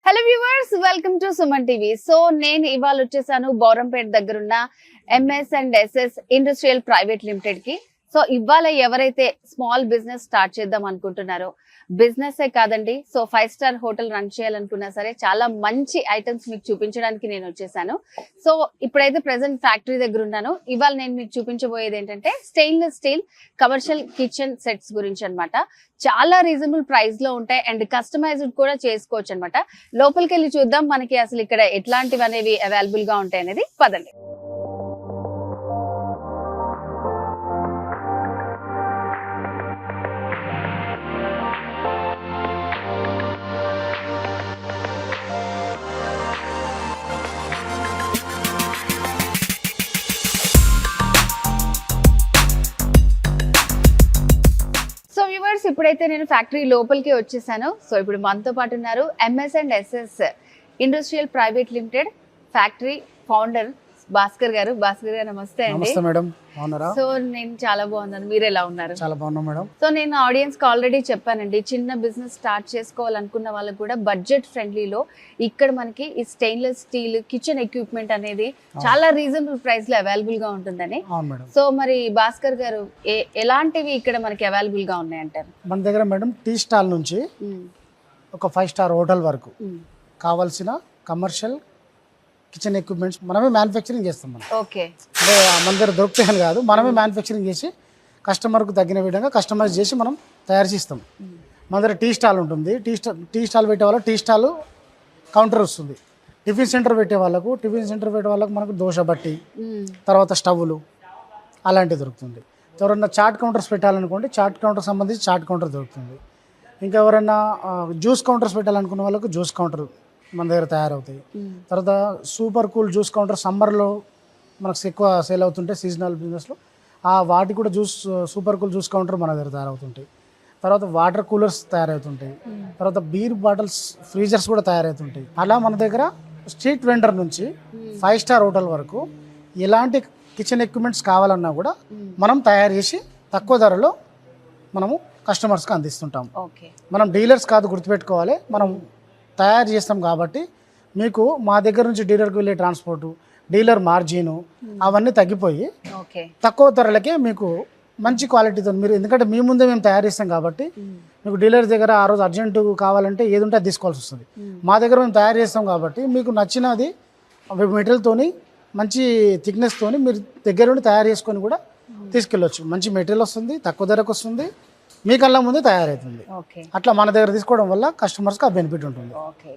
Hello viewers, welcome to Suman TV. So నేను ఇవాళ వచ్చేసాను బౌరంపేట దగ్గరున్న MS&SS ఇండస్ట్రియల్ ప్రైవేట్ లిమిటెడ్ కి. సో ఇవాళ ఎవరైతే స్మాల్ బిజినెస్ స్టార్ట్ చేద్దాం అనుకుంటున్నారో, బిజినెస్ ఏ కాదండి, సో 5 స్టార్ హోటల్ రన్ చేయాలనుకున్నా సరే చాలా మంచి ఐటమ్స్ మీకు చూపించడానికి నేను వచ్చేసాను. సో ఇప్పుడైతే ప్రెసెంట్ ఫ్యాక్టరీ దగ్గర ఉన్నాను. ఇవాళ నేను మీకు చూపించబోయేది ఏంటంటే stainless steel commercial kitchen sets గురించి అన్నమాట. చాలా రీజనబుల్ ప్రైస్ లో ఉంటాయి అండ్ కస్టమైజ్డ్ కూడా చేసుకోవచ్చు అనమాట. లోపలికి వెళ్ళి చూద్దాం మనకి అసలు ఇక్కడ ఎట్లాంటివి అనేవి అవైలబుల్ గా ఉంటాయి అనేది. పదండి. సో వ్యూవర్స్, ఇప్పుడైతే నేను ఫ్యాక్టరీ లోపలికి వచ్చేసాను. సో ఇప్పుడు మనతో పాటు ఉన్నారు MS&SS industrial private limited factory founder Bhaskar గారు. భాస్కర్ గారు నమస్తే అండి. నమస్తే మేడం, బాగున్నారా? సో నేను చాలా బాగున్నాను, మీరు ఎలా ఉన్నారు? చాలా బాగున్నా మేడం. సో నేను ఆడియన్స్ కి ఆల్రెడీ చెప్పానండి, చిన్న బిజినెస్ స్టార్ట్ చేసుకోవాలనుకున్న వాళ్ళకి కూడా బడ్జెట్ ఫ్రెండ్లీలో ఇక్కడ మనకి ఈ స్టెయిన్లెస్ స్టీల్ కిచెన్ ఎక్విప్మెంట్ అనేది చాలా రీజనబుల్ ప్రైస్ లో అవైలబుల్ గా ఉంటుందని. సో మరి భాస్కర్ గారు ఎలాంటివి ఇక్కడ మనకి అవైలబుల్ గా ఉన్నాయంటారు? మన దగ్గర మేడం టీ స్టాల్ నుంచి ఒక 5 స్టార్ హోటల్ వరకు కావాల్సిన కమర్షియల్ కిచెన్ ఎక్విప్మెంట్స్ మనమే మ్యానుఫ్యాక్చరింగ్ చేస్తాం. మనం ఓకే, అంటే మన దగ్గర దొరుకుతాయని కాదు, మనమే మ్యానుఫ్యాక్చరింగ్ చేసి కస్టమర్కు తగ్గిన విధంగా కస్టమైజ్ చేసి మనం తయారు చేస్తాం. మన దగ్గర టీ స్టాల్ ఉంటుంది. టీ స్టాల్ పెట్టే వాళ్ళకి టీ స్టాల్ కౌంటర్ వస్తుంది. టిఫిన్ సెంటర్ పెట్టే వాళ్ళకు మనకు దోశ బట్టి, తర్వాత స్టవ్లు అలాంటివి దొరుకుతుంది. ఎవరన్నా చాట్ కౌంటర్స్ పెట్టాలనుకోండి, చాట్ కౌంటర్ సంబంధించి చాట్ కౌంటర్ దొరుకుతుంది. ఇంకా ఎవరైనా జ్యూస్ కౌంటర్స్ పెట్టాలనుకున్న వాళ్ళకు జ్యూస్ కౌంటర్ మన దగ్గర తయారవుతాయి. తర్వాత సూపర్ కూల్ జ్యూస్ కౌంటర్ సమ్మర్లో మనకు ఎక్కువ సేల్ అవుతుంటాయి సీజనల్ బిజినెస్లో. వాటి కూడా సూపర్ కూల్ జ్యూస్ కౌంటర్ మన దగ్గర తయారవుతుంటాయి. తర్వాత వాటర్ కూలర్స్ తయారవుతుంటాయి. తర్వాత బీర్ బాటిల్స్, ఫ్రీజర్స్ కూడా తయారవుతుంటాయి. అలా మన దగ్గర స్ట్రీట్ వెండర్ నుంచి 5 స్టార్ హోటల్ వరకు ఎలాంటి కిచెన్ ఎక్విప్మెంట్స్ కావాలన్నా కూడా మనం తయారు చేసి తక్కువ ధరలో మనము కస్టమర్స్కి అందిస్తుంటాం. మనం డీలర్స్ కాదు, గుర్తుపెట్టుకోవాలి. మనం తయారు చేస్తాం కాబట్టి మీకు మా దగ్గర నుంచి డీలర్కి వెళ్ళే ట్రాన్స్పోర్టు, డీలర్ మార్జిను అవన్నీ తగ్గిపోయి తక్కువ ధరలకే మీకు మంచి క్వాలిటీతో మీరు, ఎందుకంటే మీ ముందే మేము తయారు చేస్తాం కాబట్టి మీకు డీలర్ దగ్గర ఆ రోజు అర్జెంటు కావాలంటే ఏది ఉంటే అది తీసుకోవాల్సి వస్తుంది. మా దగ్గర మేము తయారు చేస్తాం కాబట్టి మీకు నచ్చినది మెటీరియల్తోని మంచి థిక్నెస్తోని మీరు దగ్గర నుండి తయారు చేసుకొని కూడా తీసుకెళ్ళొచ్చు. మంచి మెటీరియల్ వస్తుంది, తక్కువ ధరకు వస్తుంది, మీ కళ్ళ ముందే తయారవుతుంది. అట్లా మన దగ్గర తీసుకోవడం వల్ల కస్టమర్స్కి ఆ బెనిఫిట్ ఉంటుంది.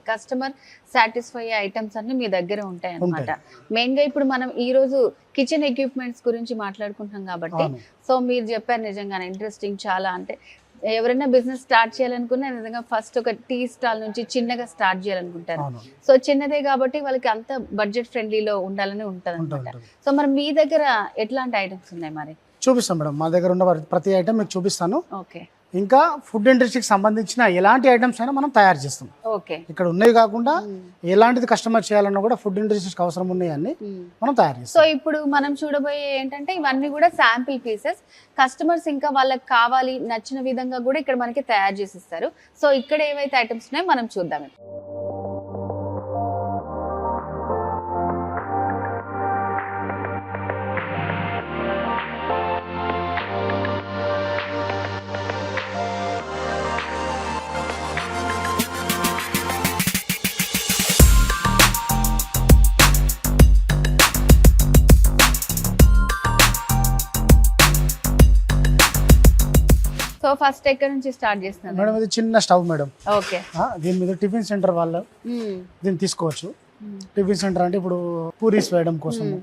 కస్టమర్ సాటిస్ఫై ఐటమ్స్ అన్ని మీ దగ్గర ఉంటాయి అన్నమాట. మెయిన్ గా ఇప్పుడు మనం ఈ రోజు కిచెన్ ఎక్విప్మెంట్స్ గురించి మాట్లాడుకుంటున్నాం కాబట్టి, సో మీరు చెప్పారు నిజంగానే ఇంట్రెస్టింగ్ చాలా. అంటే ఎవరైనా బిజినెస్ స్టార్ట్ చేయాలనుకున్నా నిజంగా ఫస్ట్ ఒక టీ స్టాల్ నుంచి చిన్నగా స్టార్ట్ చేయాలనుకుంటారు. సో చిన్నదే కాబట్టి వాళ్ళకి అంత బడ్జెట్ ఫ్రెండ్లీలో ఉండాలని ఉంటుంది అనమాట. సో మరి మీ దగ్గర ఎట్లాంటి ఐటమ్స్ ఉన్నాయి? మరి చూపిస్తాం మేడం, మా దగ్గర ఉన్న ప్రతి ఐటమ్ మీకు చూపిస్తాను. ఇంకా ఫుడ్ ఇండస్ట్రీకి సంబంధించిన ఎలాంటి ఐటమ్స్ అయినా మనం తయారు చేస్తాం. ఇక్కడ ఉన్నవి కాకుండా ఎలాంటిది కస్టమర్ చేయాలన్నా కూడా ఫుడ్ ఇండస్ట్రీకి అవసరం ఉన్నాయని మనం తయారు చేస్తాం. సో ఇప్పుడు మనం చూడబోయే ఏంటంటే ఇవన్నీ కూడా శాంపిల్ పీసెస్. కస్టమర్స్ ఇంకా వాళ్ళకి కావాలి నచ్చిన విధంగా కూడా ఇక్కడ మనకి తయారు చేసి ఇస్తారు. సో ఇక్కడ ఏవైతే ఐటమ్స్ ఉన్నాయో మనం చూద్దాం. సో ఫస్ట్ ఎక్కడ నుంచి స్టార్ట్ చేస్తున్నారు మేడం? ఇది చిన్న స్టవ్ మేడం. ఓకే, దీని మీద టిఫిన్ సెంటర్ వాళ్ళు దీన్ని తీసుకోవచ్చు. టిఫిన్ సెంటర్ అంటే ఇప్పుడు పూరీస్ వేయడం కోసము,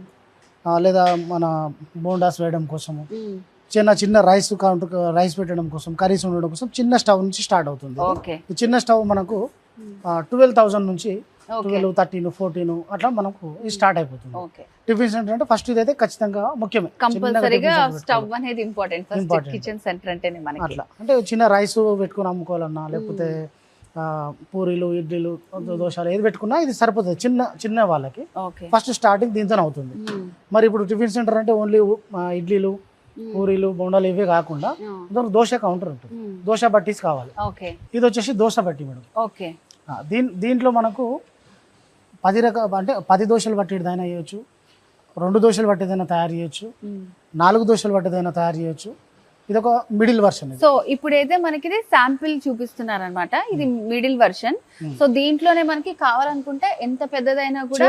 లేదా మన బోండాస్ వేయడం కోసము, చిన్న రైస్ పెట్టడం కోసం, కర్రీస్ ఉండడం కోసం చిన్న స్టవ్ నుంచి స్టార్ట్ అవుతుంది. ఈ చిన్న స్టవ్ మనకు 12,000 నుంచి 12, 13, 14 అట్లా మనకు స్టార్ట్ అయిపోతుంది. టిఫిన్ సెంటర్ అంటే ఫస్ట్ ఇదైతే ఖచ్చితంగా ముఖ్యమే, కంపల్సరీగా స్టవ్ అనేది ఇంపార్టెంట్ ఫస్ట్ కిచెన్ సెంటర్ అంటేనే మనకి. అట్లా అంటే చిన్న రైస్ పెట్టుకుని అమ్ముకోవాలన్నా, లేకపోతే పూరీలు, ఇడ్లీలు, దోశలు ఏది పెట్టుకున్నా ఇది సరిపోతుంది చిన్న వాళ్ళకి. ఫస్ట్ స్టార్టింగ్ దీంతో అవుతుంది. మరి ఇప్పుడు టిఫిన్ సెంటర్ అంటే ఓన్లీ ఇడ్లీలు, పూరీలు బొండాలు ఇవే కాకుండా దోశ కౌంటర్ ఉంటుంది, దోశ బట్టీస్ కావాలి. ఓకే, ఇది వచ్చేసి దోశ బట్టి మేడం. ఓకే, దీంట్లో మనకు 10 రకాల అంటే 10 దోశలు పట్టేదైనా చేయొచ్చు, 2 దోశలు పట్టేదైనా తయారు చేయొచ్చు, 4 దోశలు పట్టేదైనా తయారు చేయొచ్చు. ఇది ఒక మిడిల్ వర్షన్. సో ఇప్పుడైతే మనకి ఇది శాంపిల్ చూపిస్తున్నారు అనమాట, ఇది మిడిల్ వర్షన్. సో దీంట్లోనే మనకి కావాలనుకుంటే ఎంత పెద్దదైనా కూడా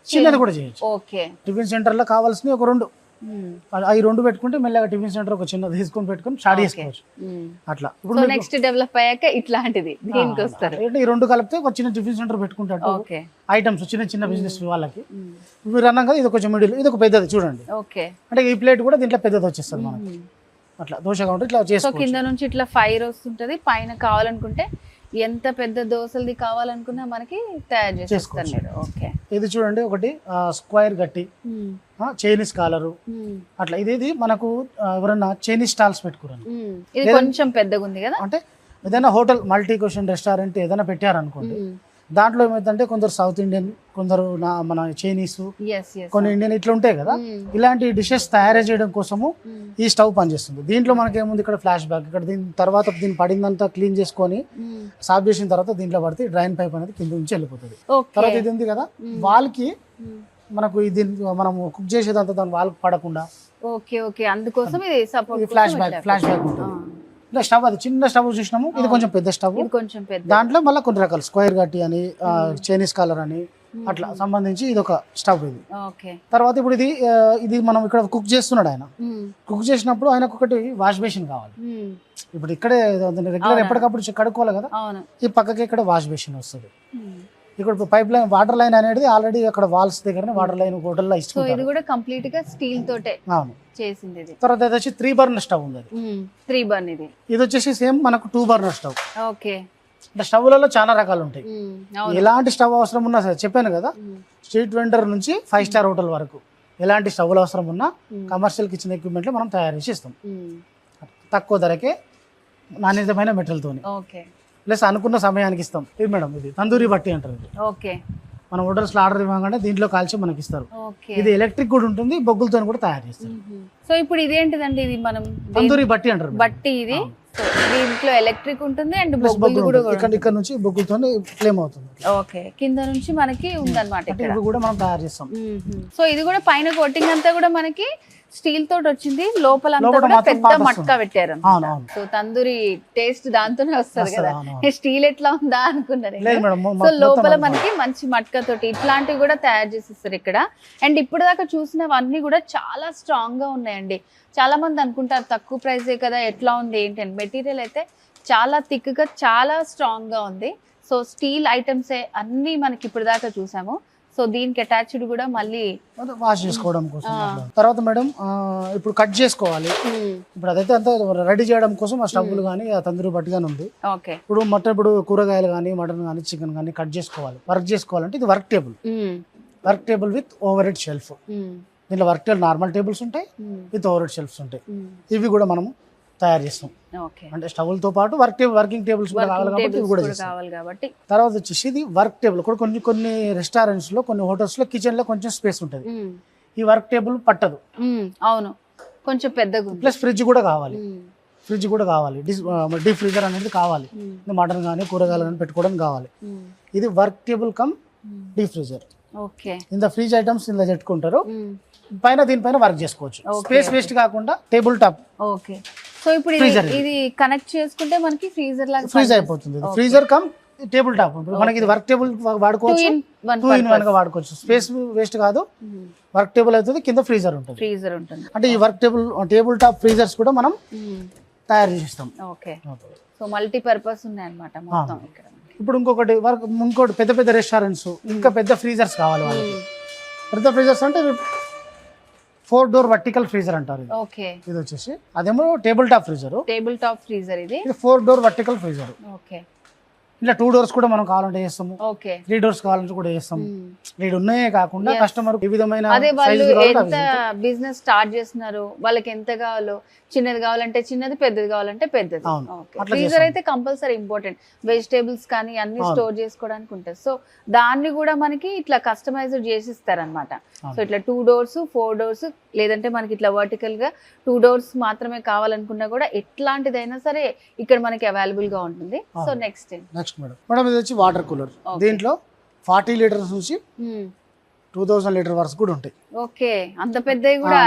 చిన్నది కూడా చేయొచ్చు. ఓకే, టిఫిన్ సెంటర్ లో కావాల్సిన ఒక 2 అవి 2 పెట్టుకుంటే మెల్లగా టిఫిన్ సెంటర్ ఒక చిన్నది తీసుకొని పెట్టుకొని స్టార్ట్ చేసుకోవచ్చు. అట్లా ఇప్పుడు నెక్స్ట్ డెవలప్ అయ్యాక ఇట్లాంటిది దీనికి వస్తారు. ఈ 2 కలిపితే ఒక చిన్న టిఫిన్ సెంటర్ పెట్టుకుంటాడు. ఐటమ్స్ చిన్న చిన్న బిజినెస్ వాళ్ళకి మీరు అన్నాం కదా, ఇది కొంచెం మిడిల్, ఇది ఒక పెద్దది చూడండి. ఓకే, అంటే ఈ ప్లేట్ కూడా దీంట్లో పెద్దది వచ్చేస్తుంది మనకి. అట్లా దోశ కౌంటర్ ఇట్లా చేసుకోవచ్చు. కింద నుంచి ఇట్లా ఫైర్ వస్తుంటది, పైన కావాలనుకుంటే ఎంత పెద్ద దోశలది కావాలనుకున్నా మనకి తయారు చేసేస్తారు మీరు. ఓకే, ఇది చూడండి ఒకటి స్క్వేర్ గట్టి చైనీస్ కాలరు అట్లా. ఇది మనకు ఎవరన్నా చైనీస్ స్టాల్స్ పెట్టుకోరండి, ఇది కొంచెం పెద్దగా ఉంది కదా. అంటే ఏదైనా హోటల్ మల్టీ క్వశ్చన్ రెస్టారెంట్ ఏదైనా పెట్టారనుకోండి, దాంట్లో ఏమైందంటే కొందరు సౌత్ ఇండియన్, కొందరు మన చైనీస్, కొన్ని ఇండియన్ ఇట్లా ఉంటాయి కదా. ఇలాంటి డిషెస్ తయారు చేయడం కోసము ఈ స్టవ్ పనిచేస్తుంది. దీంట్లో మనకి ఏముంది, ఇక్కడ ఫ్లాష్ బ్యాక్, ఇక్కడ దీని తర్వాత దీన్ని పడిందంతా క్లీన్ చేసుకొని సాఫ్ చేసిన తర్వాత దీంట్లో పడితే డ్రైన్ పైప్ అనేది కింద నుంచి వెళ్ళిపోతుంది. తర్వాత ఇది ఉంది కదా, వాళ్ళకి మనకు ఇది మనం కుక్ చేసేదంతా దాని వాళ్ళకి పడకుండా అందుకోసం ఇది సపోర్ట్ ఫ్లాష్ బ్యాక్ ఉంటుంది. ఇలా స్టవ్, అది చిన్న స్టవ్ చూసినాము, ఇది కొంచెం పెద్ద స్టవ్. దాంట్లో మళ్ళీ కొన్ని రకాల స్క్వేర్ గట్టి అని, చైనీస్ కలర్ అని అట్లా సంబంధించి ఇది ఒక స్టవ్. ఇది తర్వాత ఇప్పుడు ఇది మనం ఇక్కడ కుక్ చేస్తున్నాడు ఆయన. కుక్ చేసినప్పుడు ఆయనకు ఒకటి వాష్ బేసిన్ కావాలి. ఇప్పుడు ఇక్కడే రెగ్యులర్ ఎప్పటికప్పుడు కడుక్కోవాలి కదా, ఈ పక్కకి ఇక్కడ వాష్ బేసిన్ వస్తుంది. ఇక్కడ పైప్ లైన్, వాటర్ లైన్ అనేది ఆల్రెడీ అక్కడ వాల్స్ దగ్గర వాటర్ లైన్ హోటల్లో ఇస్తుంది. ఇది కూడా కంప్లీట్ గా స్టీల్ తోటే చేసింది. తర్వాత ఇది వచ్చి 3 బర్నర్ స్టవ్ ఉంది. 3 బర్నర్ ఇది వచ్చేసి సేమ్ మనకు 2 బర్నర్ స్టవ్. ఓకే, అంటే స్టవ్లలో చాలా రకాలు ఉంటాయి. ఎలాంటి స్టవ్ అవసరం ఉన్నా సరే, చెప్పాను కదా, స్ట్రీట్ వెండర్ నుంచి 5 స్టార్ హోటల్ వరకు ఎలాంటి స్టవ్లు అవసరం ఉన్నా కమర్షియల్ కిచెన్ ఎక్విప్మెంట్ లో మనం తయారు చేసి ఇస్తాం. తక్కువ ధరకే నాణ్యతమైన మెటీరియల్ తోని, ప్లస్ అనుకున్న సమయానికి ఇస్తాం. ఇది మేడం, ఇది తందూరి బట్టి అంటారు. ఇది మన హోటల్స్ లో ఆర్డర్ ఇవ్వగానే దీంట్లో కాల్చి మనకి ఇస్తారు. ఇది ఎలక్ట్రిక్ కూడా ఉంటుంది, బొగ్గులతో కూడా తయారు చేస్తారు. సో ఇప్పుడు ఇదేంటిదండి, ఇది మనం తందూరి బట్టి అంటారు. బట్టి ఇది దీంట్లో ఎలక్ట్రిక్ ఉంటుంది అండ్ బొగ్గులు కూడా ఇక్కడ నుంచి బొగ్గులతో ఫ్లేమ్ అవుతుంది. ఓకే, కింద నుంచి మనకి ఉందన్నమాట, ఇక్కడ కూడా మనం తయారు చేస్తాం. సో ఇది కూడా పైన కోటింగ్ అంతా కూడా మనకి స్టీల్ తోటి వచ్చింది, లోపల పెద్ద మట్కా పెట్టారు. సో తందూరి టేస్ట్ దాంతోనే వస్తుంది కదా, స్టీల్ ఎట్లా ఉందా అనుకున్నారు. సో లోపల మనకి మంచి మట్కా తోటి ఇట్లాంటివి కూడా తయారు చేసిస్తారు ఇక్కడ. అండ్ ఇప్పుడు దాకా చూసినవన్నీ కూడా చాలా స్ట్రాంగ్ గా ఉన్నాయండి. చాలా మంది అనుకుంటారు తక్కువ ప్రైజే కదా, ఎట్లా ఉంది ఏంటి అని. మెటీరియల్ అయితే చాలా థిక్ గా చాలా స్ట్రాంగ్ గా ఉంది. సో స్టీల్ ఐటమ్సే అన్ని మనకి ఇప్పుడు దాకా చూసాము. సో దీనికి అటాచ్డ్ కూడా మళ్ళీ వాష్ చేసుకోవడం కోసం. తర్వాత మేడం ఇప్పుడు కట్ చేసుకోవాలి. ఇప్పుడు అదైతే అంతా రెడీ చేయడం కోసం ఆ స్టవ్లు కానీ ఆ తందూరి బట్టి కానీ ఉంది. ఇప్పుడు కూరగాయలు కానీ మటన్ కానీ చికెన్ కానీ కట్ చేసుకోవాలి, వర్క్ చేసుకోవాలంటే ఇది work table with over head shelf. దీంట్లో వర్క్ టేబుల్ నార్మల్ టేబుల్స్ ఉంటాయి, విత్ ఓవర్ హెడ్ షెల్ఫ్స్ ఉంటాయి. ఇవి కూడా మనము తయారు చేస్తాం. అంటే స్టవ్లతో పాటు వర్కింగ్ టేబుల్స్ కూడా కావాలి కాబట్టి ఇవి కూడా చేస్తాం. తర్వాత వచ్చేసి ఇది వర్క్ టేబుల్ కూడా కొన్ని రెస్టారెంట్స్ లో, కొన్ని హోటల్స్ లో కిచెన్ లో కొంచెం స్పేస్ ఉంటుంది. ఈ వర్క్ టేబుల్ పట్టదు. అవును, కొంచెం పెద్దగా. ప్లస్ ఫ్రిడ్జ్ కూడా కావాలి, డీప్ ఫ్రీజర్ అనేది కావాలి. మటన్ కానీ కూరగాయలు కానీ పెట్టుకోవడం కావాలి. ఇది work table come deep freezer. ఇంత ఫ్రిడ్జ్ ఐటమ్స్ ఇందులో పెట్టుకుంటారు. పైన దీనిపైన వర్క్ చేసుకోవచ్చు, స్పేస్ వేస్ట్ కాకుండా. Table top. ఓకే, సో ఇప్పుడు ఇది కనెక్ట్ చేసుకుంటే మనకి ఫ్రీజర్ లాగా ఫ్రీజ్ అయిపోతుంది. Freezer come table top. మనకి ఇది వర్క్ టేబుల్ వాడుకోవచ్చు, 2 in 1 గా వాడుకోవచ్చు. స్పేస్ వేస్ట్ కాదు, వర్క్ టేబుల్ అవుతుంది, కింద ఫ్రీజర్ ఉంటుంది. అంటే ఈ వర్క్ టేబుల్ టాప్ ఫ్రీజర్స్ కూడా మనం తయారు చేస్తాం. ఓకే, సో మల్టీ పర్పస్ ఉన్నాయి అన్నమాట మొత్తం ఇక్కడ. ఇప్పుడు ఇంకోటి పెద్ద రెస్టారెంట్స్ ఇంకా పెద్ద ఫ్రీజర్స్ కావాలి వాళ్ళకి. పెద్ద ఫ్రీజర్స్ అంటే 4 door వర్టికల్ ఫ్రీజర్ అంటారు. ఇది వచ్చేసి అదేమో టేబుల్ టాప్ ఫ్రీజర్. ఇది 4 door వర్టికల్ ఫ్రీజర్. ఇలా 2 doors కూడా మనం కావాలంటే చేస్తాము, ఓకే 3 doors కావాలంటే కూడా చేస్తాము. వీడు ఉన్నాయే కాకుండా కస్టమర్ ఏ విధమైన అదే వాళ్ళు size కావాలంటే ఎంత బిజినెస్ స్టార్ట్ చేస్తున్నారు, వాళ్ళకి ఎంత కావాలో, చిన్నది కావాలంటే చిన్నది, పెద్దది కావాలంటే పెద్దది. అవును. అట్లా ఫ్రీజర్ చేస్తాం. అయితే కంపల్సరీ ఇంపార్టెంట్, వెజిటేబుల్స్ కానీ అన్ని స్టోర్ చేసుకోవడానికి ఉంటుంది. సో దాన్ని కూడా మనకి ఇట్లా కస్టమైజ్డ్ చేసి ఇస్తారనమాట. సో ఇట్లా 2 doors 4 doors లేదంటే మనకి ఇట్లా వర్టికల్ గా 2 doors మాత్రమే కావాలనుకున్నా కూడా ఎట్లాంటిదైనా సరే ఇక్కడ మనకి అవైలబుల్ గా ఉంటుంది. సో నెక్స్ట్ మేడం ఇది వచ్చి వాటర్ కూలర్. దీంట్లో 40 లీటర్స్ నుంచి 2000 లీటర్ వరకు కూడా ఉంటాయి. ఓకే, అంత పెద్దవి కూడా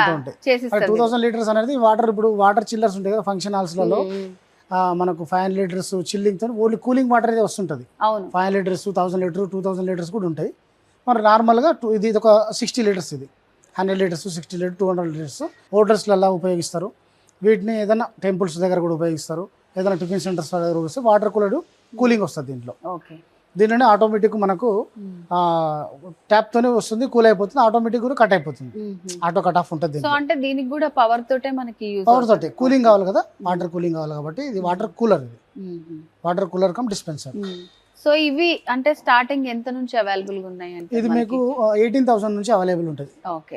చేసిస్తారు. 2000 లీటర్స్ అనేది వాటర్, ఇప్పుడు వాటర్ చిల్లర్స్ ఉంటాయి కదా ఫంక్షన్ హాల్స్లలో, మనకు 500 లీటర్స్ చిల్లింగ్ తో ఓన్లీ కూలింగ్ వాటర్ అయితే వస్తుంటది. 500 లీటర్స్ 1000 లీటర్స్ 2000 లీటర్స్ కూడా ఉంటాయి. మరి నార్మల్గా ఇది ఒక 60 లీటర్స్, ఇది 100 లీటర్స్ 60 లీటర్స్ 200 లీటర్స్ హోటల్స్లలో ఉపయోగిస్తారు. వీటిని ఏదైనా టెంపుల్స్ దగ్గర కూడా ఉపయోగిస్తారు, ఏదైనా టిఫిన్ సెంటర్స్ దగ్గర వస్తే వాటర్ కూలింగ్ వస్తుంది దీంట్లో. దీనిలోనే ఆటోమేటిక్ మనకు ట్యాప్ తోనే వస్తుంది, కూల్ అయిపోతుంది, ఆటోమేటిక్ కూడా కట్ అయిపోతుంది, ఆటో కట్ ఆఫ్ ఉంటుంది. సో అంటే దీనికి కూడా పవర్ తోటే మనకి పవర్ తోటే కూలింగ్ కావాలి కదా, వాటర్ కూలింగ్ కావాలి కాబట్టి ఇది వాటర్ కూలర్. ఇది water cooler come dispenser. So ఇవి అంటే స్టార్టింగ్ ఎంత నుంచి అవైలబుల్ గా ఉన్నాయి అంటే ఇది మీకు 18,000 నుంచి అవైలబుల్ ఉంటుంది.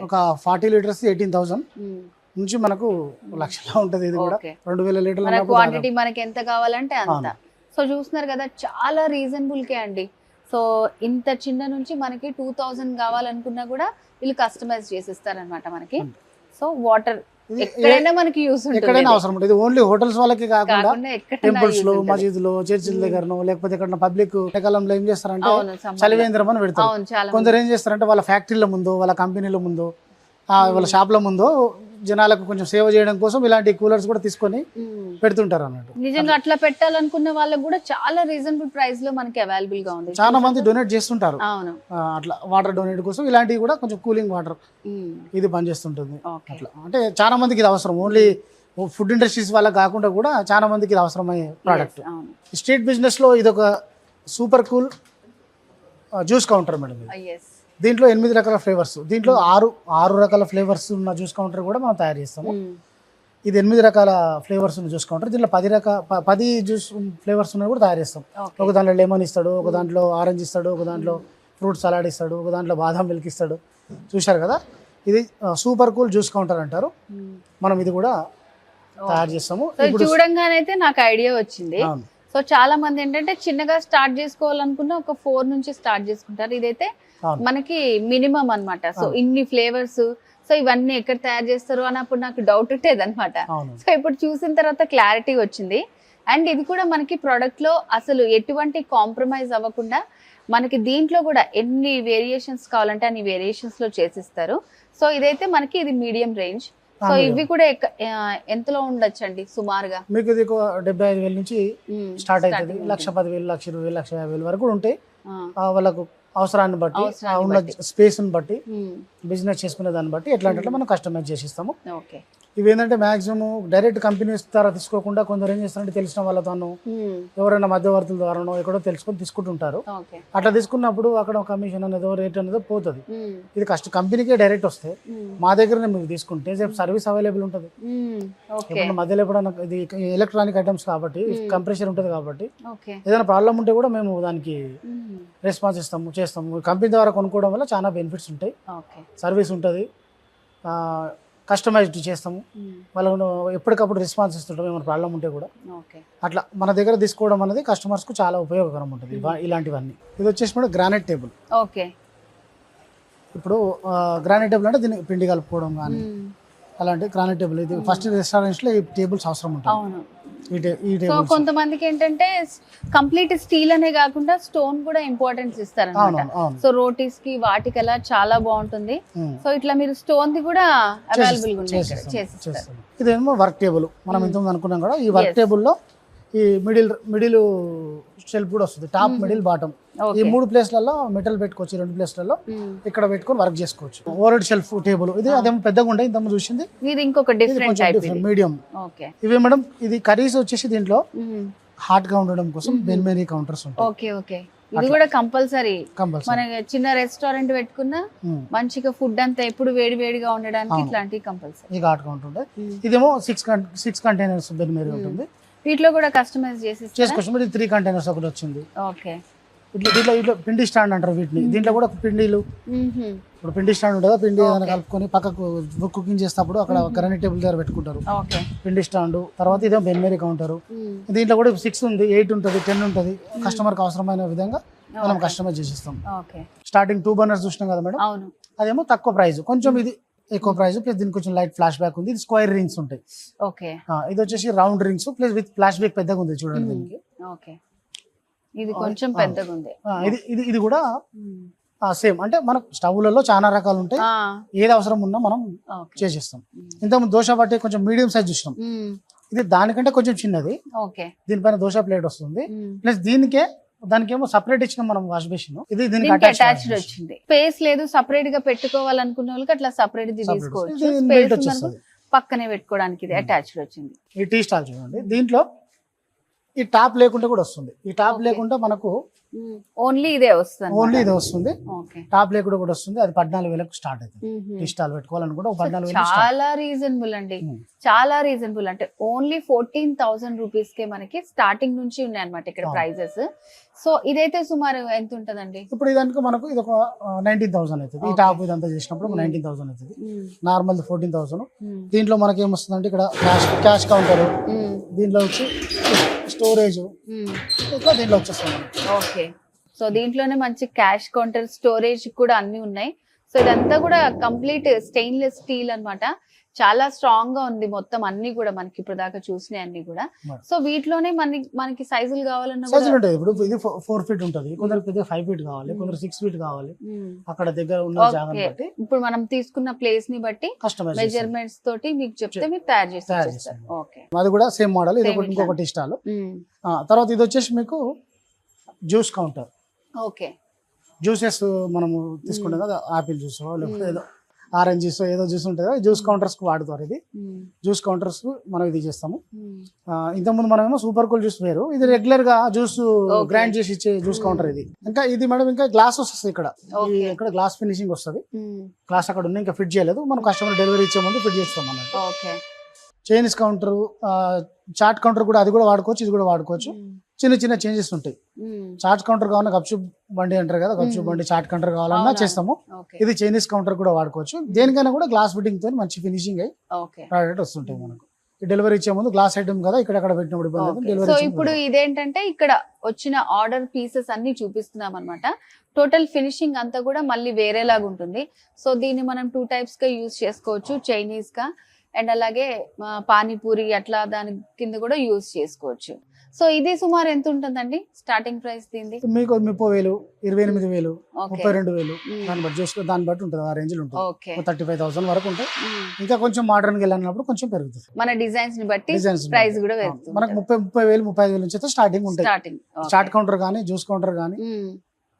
ఒక 40 లీటర్స్ 18,000 నుంచి మనకు లక్షలో ఉంటుంది. ఇది కూడా 2000 లీటర్ల క్వాంటిటీ మనకి ఎంత కావాలంటే అంత. సో చూస్తున్నారు కదా, చాలా రీజనబుల్ కే అండి. సో ఇంత చిన్న నుంచి మనకి 2000 కావాలనుకున్నా కూడా వీళ్ళు కస్టమైజ్ చేసిస్తారనమాట మనకి. సో వాటర్ ఎక్కడైనా మనకి యూస్ ఉంటుంది, ఎక్కడైనా అవసరం ఉంటుంది. ఇది ఓన్లీ హోటల్స్ వాళ్ళకి కాకుండా టెంపుల్స్ లో, మసీదులో, చర్చిల దగ్గరనో, లేకపోతే ఎక్కడ పబ్లిక్ ఎండాకాలంలో ఏం చేస్తారంటే చలివేంద్రం అని పెడతారు. కొందరు ఏం చేస్తారంటే వాళ్ళ ఫ్యాక్టరీల ముందు, వాళ్ళ కంపెనీల ముందు, వాళ్ళ షాప్ల ముందు జనాలకు కొంచెం సేవ చేయడం కోసం ఇలాంటి కూలర్స్ కూడా తీసుకొని పెడుతుంటారు అన్నట్టు. నిజంగా అట్లా పెట్టాలనుకున్న వాళ్ళకి కూడా చాలా రీజనబుల్ ప్రైస్ లో మనకి అవైలబుల్ గా ఉంది. చాలా మంది డొనేట్ చేస్తుంటారు అట్లా వాటర్ డొనేట్ కోసం. ఇలాంటివి కూడా కొంచెం కూలింగ్ వాటర్ ఇది పనిచేస్తుంటుంది. అట్లా అంటే చాలా మందికి ఇది అవసరం, ఓన్లీ ఫుడ్ ఇండస్ట్రీస్ వాళ్ళకి కాకుండా కూడా చాలా మందికి ఇది అవసరమయ్యే ప్రోడక్ట్. స్ట్రీట్ బిజినెస్ లో ఇది ఒక super cool juice counter madam. దీంట్లో 8 రకాల ఫ్లేవర్స్, దీంట్లో 6 రకాల ఫ్లేవర్స్ ఉన్న జ్యూస్ కౌంటర్ కూడా మనం తయారు చేస్తాము. ఇది 8 రకాల ఫ్లేవర్స్ ఉన్న జ్యూస్ కౌంటర్. దీంట్లో 10 జ్యూస్ ఫ్లేవర్స్ ఉన్న కూడా తయారు చేస్తాం. ఒక దాంట్లో లెమన్ ఇస్తాడు, ఒక దాంట్లో ఆరెంజ్ ఇస్తాడు, ఒక దాంట్లో ఫ్రూట్ సలాడ్ ఇస్తాడు, ఒక దాంట్లో బాదం మిల్క్ ఇస్తాడు. చూశారు కదా, ఇది సూపర్ కూల్ జ్యూస్ కౌంటర్ అంటారు. మనం ఇది కూడా తయారు చేస్తాము. చూడంగానైతే నాకు ఐడియా వచ్చింది. సో చాలా మంది ఏంటంటే చిన్నగా స్టార్ట్ చేసుకోవాలనుకున్న ఒక 4 నుంచి స్టార్ట్ చేసుకుంటారు. ఇదైతే మనకి మినిమం అన్నమాట. సో ఇన్ని ఫ్లేవర్స్, సో ఇవన్నీ ఎక్కడ తయారు చేస్తారు అన్నప్పుడు నాకు డౌట్ ఉండేది అనమాట. సో ఇప్పుడు చూసిన తర్వాత క్లారిటీ వచ్చింది. అండ్ ఇది కూడా మనకి ప్రొడక్ట్ లో అసలు ఎటువంటి కాంప్రమైజ్ అవ్వకుండా మనకి దీంట్లో కూడా ఎన్ని వేరియేషన్స్ కావాలంటే అన్ని వేరియేషన్స్ లో చేసిస్తారు. సో ఇదైతే మనకి ఇది మీడియం రేంజ్. సో ఇవి కూడా ఎంతలో ఉండొచ్చు అండి సుమారుగా? మీకు ఇది 75,000 నుంచి స్టార్ట్ అవుతుంది. 1,10,000, 1,20,000, 1,50,000 వరకు ఉంటాయి. వాళ్ళకు అవసరాన్ని బట్టి, ఉన్న స్పేస్ ని బట్టి, బిజినెస్ చేసుకునే దాన్ని బట్టి ఎట్లాంటి మనం కస్టమైజ్ చేసిస్తాము. ఇవి ఏంటంటే మాక్సిమం డైరెక్ట్ కంపెనీస్ ద్వారా తీసుకోకుండా కొందరు ఏం చేస్తారంటే తెలిసిన వాళ్ళతోనూ ఎవరైనా మధ్యవర్తుల ద్వారానో ఎక్కడో తెలుసుకొని తీసుకుంటుంటారు. అట్లా తీసుకున్నప్పుడు అక్కడ కమిషన్ అనేదో రేట్ అనేదో పోతుంది. ఇది కంపెనీకే డైరెక్ట్ వస్తే మా దగ్గరనే మీకు తీసుకుంటే సర్వీస్ అవైలబుల్ ఉంటుంది. ఇప్పుడు మధ్యలో ఎప్పుడైనా ఇది ఎలక్ట్రానిక్ ఐటమ్స్ కాబట్టి కంప్రెషర్ ఉంటుంది కాబట్టి ఏదైనా ప్రాబ్లం ఉంటే కూడా మేము దానికి రెస్పాన్స్ చేస్తాము. కంపెనీ ద్వారా కొనుక్కోవడం వల్ల చాలా బెనిఫిట్స్ ఉంటాయి. సర్వీస్ ఉంటుంది, కస్టమైజ్డ్ చేస్తాము, వాళ్ళను ఎప్పటికప్పుడు రెస్పాన్స్ ఇస్తుంటాం ఏమైనా ప్రాబ్లం ఉంటే కూడా. అట్లా మన దగ్గర తీసుకోవడం అనేది కస్టమర్స్కు చాలా ఉపయోగకరం ఉంటుంది ఇలాంటివన్నీ. ఇది వచ్చేసి కూడా గ్రానైట్ టేబుల్. ఇప్పుడు గ్రానైట్ టేబుల్ అంటే దీన్ని పిండి కలుపుకోవడం కానీ అలాంటి గ్రానైట్ టేబుల్. ఇది ఫస్ట్ రెస్టారెంట్స్ లో ఈ టేబుల్స్ అవసరం ఉంటుంది. సో కొంతమందికి ఏంటంటే కంప్లీట్ స్టీల్ అనే కాకుండా స్టోన్ కూడా ఇంపార్టెన్స్ ఇస్తారు అన్నమాట. సో రోటీస్ కి వాటికి అలా చాలా బాగుంటుంది. సో ఇట్లా మీరు స్టోన్ ది కూడా అవైలబుల్ గా చేస్తారు. ఇదేమో వర్క్ టేబుల్. మనం ఇంతకుముందు అనుకున్నాం కూడా ఈ వర్క్ టేబుల్ లో ఈ మిడిల్ షెల్ఫ్ కూడా వస్తుంది, టాప్ మిడిల్ బాటమ్. ఈ 3 ప్లేస్లలో మెటల్ పెట్టుకోవచ్చు, 2 ప్లేస్లలో ఇక్కడ పెట్టుకొని వర్క్ చేసుకోవచ్చు. ఓవర్హెడ్ షెల్ఫ్ టేబుల్ ఇది అదేమో పెద్దగా ఉండే ఇంతకుముందు చూసింది, ఇంకొక డిఫరెంట్ మీడియం. ఇవి మేడం ఇది కర్రీస్ వచ్చేసి దీంట్లో హాట్ గా ఉండడం కోసం బెన్మేరీ కౌంటర్స్ ఉంటాయి. ఇది కూడా కంపల్సరీ. మన చిన్న రెస్టారెంట్ పెట్టుకున్నా మంచిగా ఫుడ్ అంతా ఎప్పుడు వేడి వేడిగా ఉండడానికి ఇట్లాంటివి కంపల్సరీ. ఈ హాట్ కౌంటర్ ఉంటుంది. ఇదేమో 6 కంటైనర్స్ బెన్మేరీ ఉంటుంది. వీటిలో కూడా కస్టమైజ్ చేసి చేసుకోవచ్చు. మరి 3 కంటైనర్స్ ఒకటి వచ్చింది. ఓకే. దీంట్లో పిండి స్టాండ్ అంటారు వీటిని. దీంట్లో కూడా పిండిలు, ఇప్పుడు పిండి స్టాండ్ ఉంటుంది కదా, పిండి ఏదైనా కలుపుకొని పక్కకు కుకింగ్ చేసేటప్పుడు అక్కడ గ్రానైట్ టేబుల్ దగ్గర పెట్టుకుంటారు. పిండి స్టాండ్. తర్వాత ఇదే బెన్మేరీ కౌంటర్. దీంట్లో కూడా 6 ఉంది, 8 ఉంటుంది, 10 ఉంటుంది. కస్టమర్కి అవసరమైన విధంగా మనం కస్టమైజ్ చేసిస్తాం. స్టార్టింగ్ 2 బర్నర్స్ చూసినాం కదా మేడం, అదేమో తక్కువ ప్రైస్, కొంచెం ఇది ఎక్కువ ప్రైస్. ప్లస్ దీనికి కొంచెం లైట్ ఫ్లాష్ బ్యాక్ ఉంది. ఇది స్క్వేర్ రింగ్స్ ఉంటాయి. ఇది వచ్చేసి round rings plus with flash back పెద్దగా ఉంది చూడండి దీనికి. ఇది కొంచెం పెద్దగా ఉంది. ఇది కూడా సేమ్. అంటే మనకు స్టవ్లలో చాలా రకాలు ఉంటాయి, ఏది అవసరం ఉన్నా మనం చేసేస్తాం. ఇంతకుముందు దోశ బట్టి కొంచెం మీడియం సైజ్ చూసినాం, ఇది దానికంటే కొంచెం చిన్నది. దీనిపైన దోశ ప్లేట్ వస్తుంది. ప్లస్ దానికేమో సపరేట్ ఇచ్చిన మనం వాష్ బేసిన్. ఇది దీనికి అటాచ్డ్ వచ్చింది. స్పేస్ లేదు సపరేట్ గా పెట్టుకోవాలనుకున్న వాళ్ళకి అట్లా సపరేట్ తీసుకోవచ్చు. పక్కనే పెట్టుకోవడానికి ఇది అటాచ్డ్ వచ్చింది. ఈ టీ స్టాల్ చూడండి, దీంట్లో ఈ టాప్ లేకుండా కూడా వస్తుంది. ఈ టాప్ లేకుండా మనకు ఓన్లీ ఇదే వస్తుంది. టాప్ లేకుండా కూడా వస్తుంది. అది 14,000కు స్టార్ట్ అవుతుంది. టీ స్టాల్ పెట్టుకోవాలనుకుంటే 14,000. చాలా రీజనబుల్ అండి, చాలా రీజనబుల్. అంటే ఓన్లీ 14,000 రూపీస్ కే మనకి స్టార్టింగ్ నుంచి ఉన్నాయి అనమాట ఇక్కడ ప్రైజెస్. సో ఇదైతే సుమారు ఎంత ఉంటదండి? ఇప్పుడు ఇదానికి మనకు ఇది ఒక 19,000 అవుతుంది. ఈ టాప్ ఇదంతా చేసినప్పుడు 19,000 అవుతుంది. నార్మల్ 14,000. దీంట్లో మనకి ఏమొస్తుంది అంటే ఇక్కడ క్యాష్ కౌంటర్, దీంట్లో వచ్చి స్టోరేజ్ దీంట్లో వచ్చేస్తుంది. ఓకే. సో దీంట్లోనే మంచి క్యాష్ కౌంటర్, స్టోరేజ్ కూడా అన్ని ఉన్నాయి. సో ఇదంతా కూడా కంప్లీట్ స్టెయిన్లెస్ స్టీల్ అన్నమాట. చాలా స్ట్రాంగ్ గా ఉంది మొత్తం అన్ని కూడా మనకి ఇప్పుడు దాకా చూసినాయి అన్ని కూడా. సో వీటిలోనే మనకి సైజులు కావాలన్నా సైజులు ఉంటాయి. ఇప్పుడు ఇది 4 ఫీట్ ఉంటుంది, కొందరికి 5 ఫీట్ కావాలి, కొందరు 6 ఫీట్ కావాలి. అక్కడ దగ్గర ఉన్న జాగాని బట్టి ఇప్పుడు మనం తీసుకున్న ప్లేస్ ని బట్టి మెజర్మెంట్స్ తోటి మీకు చెప్తే మీరు తయారు చేస్తారు. ఓకే. అది కూడా సేమ్ మోడల్. ఇది ఇంకొకటి ఇష్టాలు. తర్వాత ఇది వచ్చేసి మీకు జ్యూస్ కౌంటర్. ఓకే. జ్యూసెస్ మనము తీసుకుంటాం కదా, ఆపిల్ జ్యూస్ లేకపోతే ఏదో ఆరెంజ్ జ్యూస్ ఏదో జ్యూస్ ఉంటుంది కదా, జ్యూస్ కౌంటర్స్ కు వాడుతారు. ఇది జ్యూస్ కౌంటర్స్ మనం ఇది చేస్తాము. ఇంతకుముందు మనమేమో సూపర్ కూల్ జ్యూస్ వేరు, ఇది రెగ్యులర్ గా జ్యూస్ గ్రైండ్ చేసి ఇచ్చే జ్యూస్ కౌంటర్ ఇది. ఇంకా ఇది మేడం ఇంకా గ్లాస్ వస్తుంది ఇక్కడ గ్లాస్ ఫినిషింగ్ వస్తుంది. గ్లాస్ అక్కడ ఉంది, ఇంకా ఫిట్ చేయలేదు. మనం కస్టమర్ డెలివరీ ఇచ్చే ముందు ఫిట్ చేస్తాం అన్నట్టు. చైనీస్ కౌంటర్, చాట్ కౌంటర్ కూడా అది కూడా వాడుకోవచ్చు, ఇది కూడా వాడుకోవచ్చు. చిన్న చిన్న చేంజెస్ ఉంటాయి. చాట్ కౌంటర్ కావాలన్నా గప్చుప్ బండి అంటారు కదా, గప్చుప్ బండి చాట్ కౌంటర్ కావాలన్నా చేస్తాము. ఇది చైనీస్ కౌంటర్ కూడా వాడుకోవచ్చు. దేనికైనా కూడా గ్లాస్ ఫిట్టింగ్ తో మంచి ఫినిషింగ్ అయ్యి ప్రోడక్ట్ వస్తుంటాయి మనకు. డెలివరీ ఇచ్చే ముందు గ్లాస్ ఐటమ్ కదా, ఇక్కడ పెట్టినప్పుడు. సో ఇప్పుడు ఇదేంటంటే ఇక్కడ వచ్చిన ఆర్డర్ పీసెస్ అన్ని చూపిస్తున్నాం అనమాట. టోటల్ ఫినిషింగ్ అంతా కూడా మళ్ళీ వేరేలాగా ఉంటుంది. సో దీన్ని మనం 2 టైప్స్ గా యూజ్ చేసుకోవచ్చు, చైనీస్ గా అండ్ అలాగే పానీపూరి అట్లా దాని కింద కూడా యూజ్ చేసుకోవచ్చు. సో ఇది సుమారు ఎంత ఉంటుందండి స్టార్టింగ్ ప్రైస్ దీనిది? మీకు 30,000, 28,000, 32,000 దాన్ని బట్టి ఉంటుంది. ఆ రేంజ్ లో ఉంటుంది. 35,000 వరకు ఉంటాయి. ఇంకా కొంచెం మోడర్న్ గా వెళ్ళినప్పుడు కొంచెం పెరుగుతుంది. మన డిజైన్స్ ని బట్టి ప్రైస్ కూడా పెరుగుతుంది. మనకు 30,000, 35,000 నుంచి అయితే స్టార్టింగ్ ఉంటాయి. చాట్ కౌంటర్ గానీ, జ్యూస్ కౌంటర్ గానీ,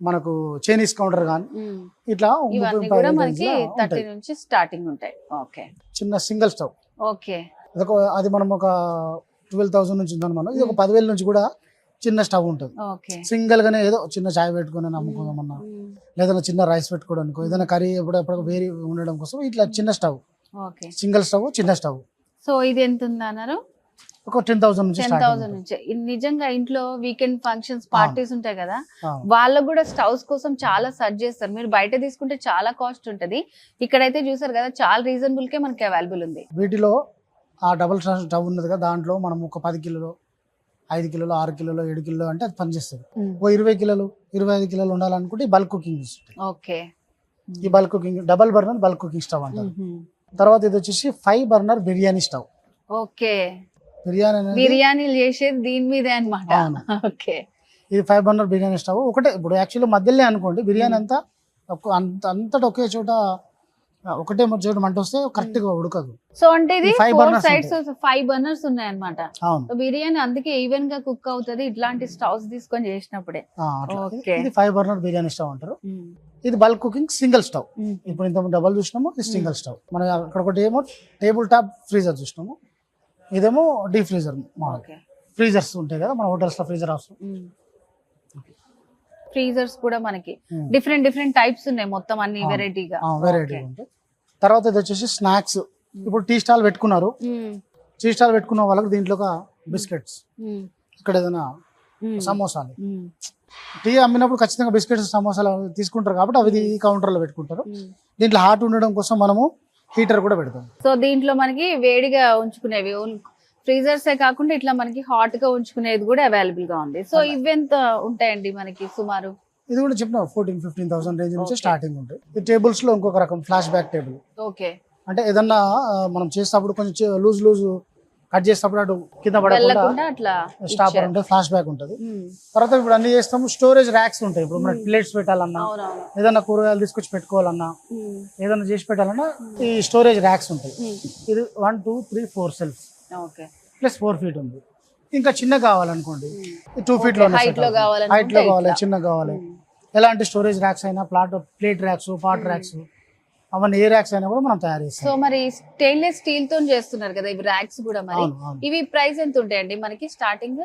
మనకు చైనీస్ కౌంటర్ గానీ, ఇట్లా ఇవన్నీ కూడా మనకి 30 నుంచి స్టార్టింగ్ ఉంటాయి. ఓకే. చిన్న సింగిల్ స్టవ్. ఓకే. అది మనం ఒక 12,000 నుంచి ఉందని మనం. ఇది ఒక 10,000 నుంచి కూడా చిన్న స్టవ్ ఉంటుంది. సింగిల్ గానే ఏదో చిన్న చాయ్ పెట్టుకుని అమ్ముకోదామన్నా, లేదా చిన్న రైస్ పెట్టుకోవడానికి, ఏదైనా కర్రీ ఎప్పుడెప్పుడు వేరే ఉండడం కోసం ఇట్లా చిన్న స్టవ్, సింగిల్ స్టవ్, చిన్న స్టవ్. సో ఇది ఎంత ఉంది అన్నారు? ఒక 10,000 నుంచి. 10,000 నుంచి. నిజంగా ఇంట్లో వీకెండ్ ఫంక్షన్స్, పార్టీస్ ఉంటాయి కదా, వాళ్ళకు కూడా స్టవ్స్ కోసం చాలా సర్చ్ చేస్తారు. మీరు బయట తీసుకుంటే చాలా కాస్ట్ ఉంటది, ఇక్కడైతే చూసారు కదా చాలా రీజనబుల్ కే మనకి అవైలబుల్ ఉంది. వీటిలో ఆ డబుల్ స్టవ్ ఉన్నది కదా, దాంట్లో మనం ఒక 10 కిలోలు, 5 కిలోలు, 6 కిలోలు, 7 కిలోలు అంటే అది పనిచేస్తుంది. ఓ 20 కిలోలు, 25 కిలోలు ఉండాలనుకుంటే బల్క్ కుకింగ్. ఓకే. ఈ bulk cooking double burner bulk cooking stove అంటారు. తర్వాత ఇది వచ్చేసి 5 బర్నర్ బిర్యానీ స్టవ్. ఓకే. బిర్యానీలు చేసేది దీని మీదే అన్నమాట. ఓకే. ఇది 5 బర్నర్ బిర్యానీ స్టవ్ ఒకటే. ఇప్పుడు యాక్చువల్లీ మధ్యలో అనుకోండి, బిర్యానీ అంతా అంతటా ఒకే చోట ఒకటే చోట మంట వస్తే కరెక్ట్ గా ఉడకదు. సో అంటే ఇది 4 సైడ్స్ 5 బర్నర్స్ ఉన్నాయి అన్నమాట. బిర్యానీ అందుకే ఈవెన్ గా కుక్ అవుతుంది ఇట్లాంటి స్టవ్స్ తీసుకొని చేసినప్పుడే. ఇది 5 బర్నర్ బిర్యానీ స్టవ్ అంటారు. ఇది బల్క్ కుకింగ్ సింగిల్ స్టవ్. ఇప్పుడు ఇంత డబల్ చూసినాము, ఇది సింగిల్ స్టవ్. మనం అక్కడ ఒకటి ఏమో టేబుల్ టాప్ ఫ్రీజర్ చూసినాము, ఇదేమో డీప్ ఫ్రీజర్. ఫ్రీజర్స్ ఉంటాయి కదా మన హోటల్స్ లో, ఫ్రీజర్ హౌస్ ఫ్రీజర్స్ కూడా మనకి డిఫరెంట్ టైప్స్ ఉన్నాయి మొత్తం అన్ని వెరైటీగా ఉంటాయి. తర్వాత ఇది వచ్చేసి స్నాక్స్. ఇప్పుడు టీ స్టాల్ పెట్టుకున్నారు, టీ స్టాల్ పెట్టుకున్న వాళ్ళకి దీంట్లో బిస్కెట్స్, ఇక్కడ ఏదైనా సమోసాలు, టీ అమ్మినప్పుడు ఖచ్చితంగా బిస్కెట్స్ సమోసాలు తీసుకుంటారు కాబట్టి అవి ఈ కౌంటర్లో పెట్టుకుంటారు. దీంట్లో హాట్ ఉండడం కోసం మనము హీటర్ కూడా పెడతాం. సో దీంట్లో మనకి వేడిగా ఉంచుకునేవి ఫ్రీజర్సే కాకుండా ఇట్లా మనకి హాట్ గా ఉంచుకునేది కూడా అవైలబుల్ గా ఉంది. సో ఇవెంత ఉంటాయండి మనకి సుమారు? ఇది కూడా చెప్పిన 14,000-15,000 రేంజ్ నుంచి స్టార్టింగ్ ఉంటాయి. ఈ టేబుల్స్ లో ఇంకొక రకం ఫ్లాష్ బ్యాక్ టేబుల్. ఓకే, అంటే ఏదన్నా మనం చేసేటప్పుడు కొంచెం లూజ్ కట్ చేసేటప్పుడు అటు కింద పడకుండా అట్లా స్టాపర్ ఉంటుంది, ఫ్లాష్ బ్యాక్ ఉంటుంది. తర్వాత ఇప్పుడు అన్ని చేస్తాము, స్టోరేజ్ ర్యాక్స్ ఉంటాయి. ఇప్పుడు మనకి ప్లేట్స్ పెట్టాలన్నా, ఏదన్నా కూరగాయలు తీసుకొచ్చి పెట్టుకోవాలన్నా, ఏదన్నా చేసి పెట్టాలన్నా ఈ స్టోరేజ్ ర్యాక్స్ ఉంటాయి. ఇది 1, 2, 3, 4 సెల్ఫ్ ప్లస్ 4 feet ఉంది. ఇంకా చిన్న కావాలనుకోండి 2 feet లో హైట్ లో కావాలి, చిన్న కావాలి. ఎలాంటి స్టోరేజ్ ర్యాక్స్ అయినా, ప్లేట్ ర్యాక్స్, పాట్ ర్యాక్స్, అవన్నీ ఏ ర్యాక్స్ అయినా కూడా మనం తయారు చేస్తాం. సో మరి స్టెయిన్లెస్ స్టీల్ తో చేస్తున్నారు కదా ఇవి ర్యాక్స్ కూడా, మరి ఇవి ప్రైస్ ఎంత ఉంటాయండి మనకి స్టార్టింగ్?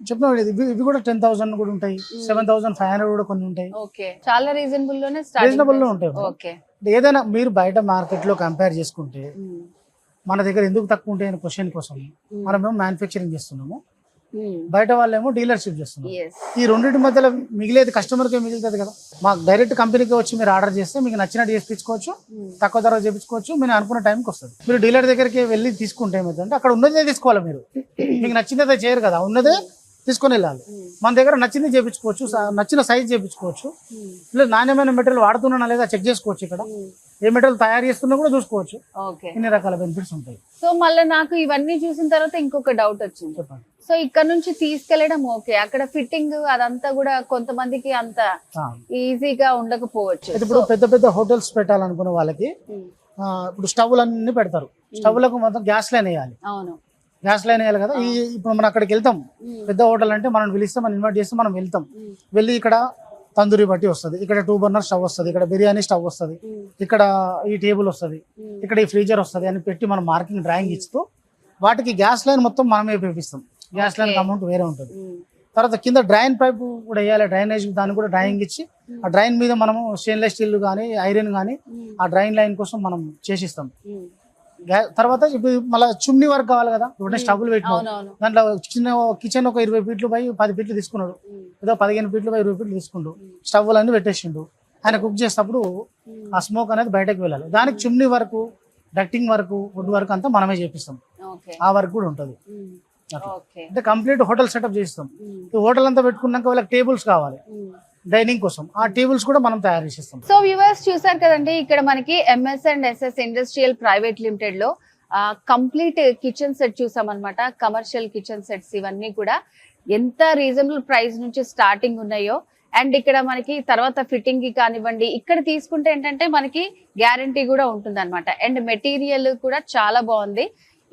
చెప్పిన ఇవి కూడా 10,000 కూడా ఉంటాయి, 7,500 కూడా కొన్ని ఉంటాయి. ఓకే, చాలా రీజనబుల్ లోనే ఉంటాయి. ఓకే, ఏదైనా మీరు బయట మార్కెట్ లో కంపేర్ చేసుకుంటే మన దగ్గర ఎందుకు తక్కువ ఉంటాయి అనే క్వశ్చన్ కోసం మనమేమో మ్యానుఫ్యాక్చరింగ్ చేస్తున్నాము, బయట వాళ్ళేమో డీలర్షిప్ చేస్తున్నారు. ఈ రెండింటి మధ్యలో మిగిలేది కస్టమర్కే మిగులుతుంది కదా. మాకు డైరెక్ట్ కంపెనీకి వచ్చి మీరు ఆర్డర్ చేస్తే మీకు నచ్చినట్టు చేయించుకోవచ్చు, తక్కువ ధర చేయించుకోవచ్చు, మీరు అనుకున్న టైంకి వస్తుంది. మీరు డీలర్ దగ్గరికి వెళ్ళి తీసుకుంటే ఏమైందంటే అక్కడ ఉన్నదే తీసుకోవాలి, మీరు మీకు నచ్చినదే చేయరు కదా, ఉన్నదే తీసుకొని వెళ్ళాలి. మన దగ్గర నచ్చింది చేయించుకోవచ్చు, నచ్చిన సైజ్ చేయించుకోవచ్చు, లేదా నాణ్యమైన మెటీరియల్ వాడుతున్నా లేదా చెక్ చేసుకోవచ్చు. ఇక్కడ ఏ మెటీరియల్ తయారు చేస్తున్నా కూడా చూసుకోవచ్చు. ఇన్ని రకాల బెనిఫిట్స్ ఉంటాయి. సో మళ్ళీ నాకు ఇవన్నీ చూసిన తర్వాత ఇంకొక డౌట్ వచ్చింది. చెప్పండి. సో ఇక్కడ నుంచి తీసుకెళ్లడం ఓకే, అక్కడ ఫిట్టింగ్ అదంతా కూడా కొంతమందికి అంత ఈజీగా ఉండకపోవచ్చు. ఇప్పుడు పెద్ద పెద్ద హోటల్స్ పెట్టాలనుకున్న వాళ్ళకి ఇప్పుడు స్టవ్లు అన్ని పెడతారు, స్టవ్లకు మొత్తం గ్యాస్ లైన్ వేయాలి. అవును, గ్యాస్ లైన్ వేయాలి కదా. ఇప్పుడు మనం అక్కడికి వెళ్తాం, పెద్ద హోటల్ అంటే మనం పిలిస్తే మనం ఇన్వైట్ చేస్తే మనం వెళ్తాం. వెళ్ళి ఇక్కడ తందూరి బట్టి వస్తుంది, ఇక్కడ 2 burner స్టవ్ వస్తుంది, ఇక్కడ బిర్యానీ స్టవ్ వస్తుంది, ఇక్కడ ఈ టేబుల్ వస్తుంది, ఇక్కడ ఈ ఫ్రీజర్ వస్తుంది అని పెట్టి మనం మార్కింగ్ డ్రాయింగ్ ఇస్తూ వాటికి గ్యాస్ లైన్ మొత్తం మనమే వేపిస్తాం. గ్యాస్ లైన్ అమౌంట్ వేరే ఉంటుంది. తర్వాత కింద డ్రైన్ పైప్ కూడా వేయాలి, డ్రైనేజ్, దాన్ని కూడా డ్రాయింగ్ ఇచ్చి ఆ డ్రైన్ మీద మనము స్టెయిన్లెస్ స్టీల్ కానీ ఐరన్ కానీ ఆ డ్రైన్ లైన్ కోసం మనం చేసిస్తాం. తర్వాత ఇప్పుడు మళ్ళీ చుమ్నీ వర్క్ కావాలి కదా. ఇప్పుడు స్టవ్లు పెట్టినాం, దాంట్లో చిన్న కిచెన్ ఒక 20 feet బై 10 feet తీసుకున్నాడు, ఏదో 15 feet బై 20 feet తీసుకుంటూ స్టవ్లు అన్ని పెట్టేసిండు. ఆయన కుక్ చేసేటప్పుడు ఆ స్మోక్ అనేది బయటకు వెళ్ళాలి. దానికి చుమ్నీ వరకు, డక్టింగ్ వరకు, వుడ్ వర్క్ అంతా మనమే చేపిస్తాం. ఆ వర్క్ కూడా ఉంటుంది. అంటే కంప్లీట్ హోటల్ సెటప్ చేస్తాం. ఈ హోటల్ అంతా పెట్టుకున్నాక వాళ్ళకి టేబుల్స్ కావాలి డైనింగ్ కోసం, ఆ టేబుల్స్ కూడా మనం తయారు చేస్తాం. సో వ్యూవర్స్ చూసారు కదండి, ఇక్కడ మనకి MS&SS ఇండస్ట్రియల్ ప్రైవేట్ లిమిటెడ్ లో కంప్లీట్ కిచెన్ సెట్ చూసాం అనమాట. కమర్షియల్ కిచెన్ సెట్స్ ఇవన్నీ కూడా ఎంత రీజనబుల్ ప్రైస్ నుంచి స్టార్టింగ్ ఉన్నాయో, అండ్ ఇక్కడ మనకి తర్వాత ఫిట్టింగ్ కి కానివ్వండి, ఇక్కడ తీసుకుంటే ఏంటంటే మనకి గ్యారంటీ కూడా ఉంటుంది అనమాట. అండ్ మెటీరియల్ కూడా చాలా బాగుంది.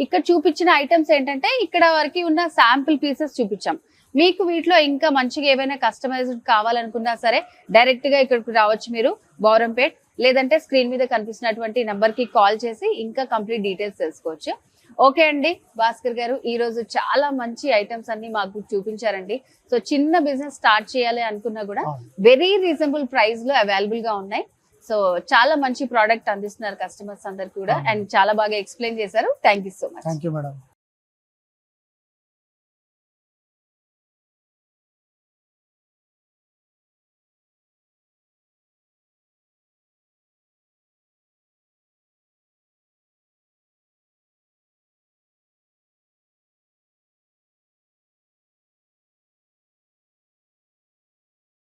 ఇక్కడ చూపించిన ఐటమ్స్ ఏంటంటే ఇక్కడ వరకు ఉన్న శాంపిల్ పీసెస్ చూపించాం. మీకు వీటిలో ఇంకా మంచిగా ఏవైనా కస్టమైజ్డ్ కావాలనుకున్నా సరే డైరెక్ట్ గా ఇక్కడికి రావచ్చు మీరు, బౌరంపేట్. లేదంటే స్క్రీన్ మీద కనిపిస్తున్నటువంటి నెంబర్ కి కాల్ చేసి ఇంకా కంప్లీట్ డీటెయిల్స్ తెలుసుకోవచ్చు. ఓకే అండి భాస్కర్ గారు, ఈ రోజు చాలా మంచి ఐటమ్స్ అన్ని మాకు చూపించారండి. సో చిన్న బిజినెస్ స్టార్ట్ చేయాలి అనుకున్నా కూడా వెరీ రీజనబుల్ ప్రైస్ లో అవైలబుల్ గా ఉన్నాయి. సో చాలా మంచి ప్రోడక్ట్ అందిస్తున్నారు కస్టమర్స్ అందరు కూడా, అండ్ చాలా బాగా ఎక్స్ప్లెయిన్ చేశారు. Thank you so much. Thank you madam.